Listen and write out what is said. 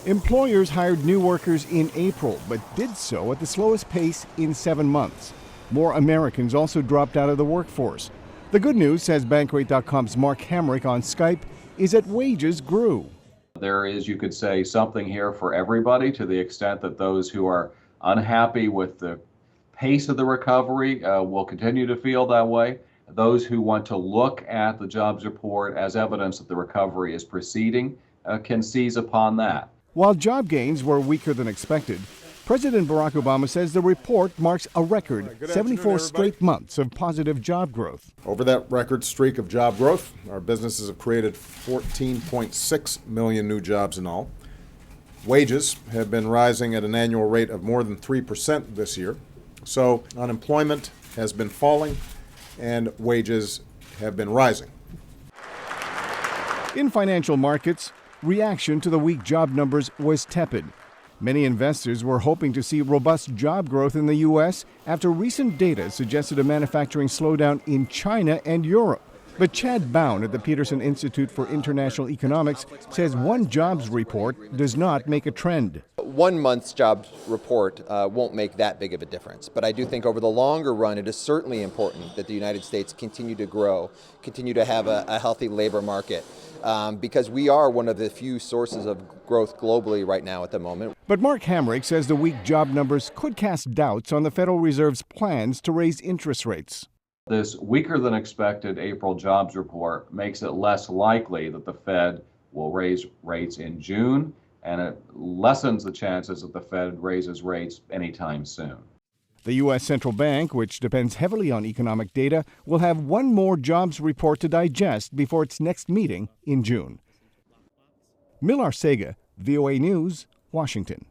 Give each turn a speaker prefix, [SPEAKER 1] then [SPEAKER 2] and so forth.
[SPEAKER 1] Employers hired new workers in April, but did so at the slowest pace in 7 months. More Americans also dropped out of the workforce. The good news, says Bankrate.com's Mark Hamrick on Skype, is that wages grew.
[SPEAKER 2] There is, you could say, something here for everybody, to the extent that those who are unhappy with the pace of the recovery will continue to feel that way. Those who want to look at the jobs report as evidence that the recovery is proceeding can seize upon that.
[SPEAKER 1] While job gains were weaker than expected, President Barack Obama says the report marks a record 74 straight months of positive job growth.
[SPEAKER 3] Over that record streak of job growth, our businesses have created 14.6 million new jobs in all. Wages have been rising at an annual rate of more than 3% this year. So unemployment has been falling and wages have been rising.
[SPEAKER 1] In financial markets, reaction to the weak job numbers was tepid. Many investors were hoping to see robust job growth in the U.S. after recent data suggested a manufacturing slowdown in China and Europe. But Chad Bown at the Peterson Institute for International Economics says one jobs report does not make a trend.
[SPEAKER 4] 1 month's jobs report won't make that big of a difference. But I do think over the longer run, it is certainly important that the United States continue to grow, continue to have a healthy labor market. Because we are one of the few sources of growth globally right now at the moment.
[SPEAKER 1] But Mark Hamrick says the weak job numbers could cast doubts on the Federal Reserve's plans to raise interest rates.
[SPEAKER 2] This weaker than expected April jobs report makes it less likely that the Fed will raise rates in June, and it lessens the chances that the Fed raises rates anytime soon.
[SPEAKER 1] The U.S. Central Bank, which depends heavily on economic data, will have one more jobs report to digest before its next meeting in June. Arcega, VOA News, Washington.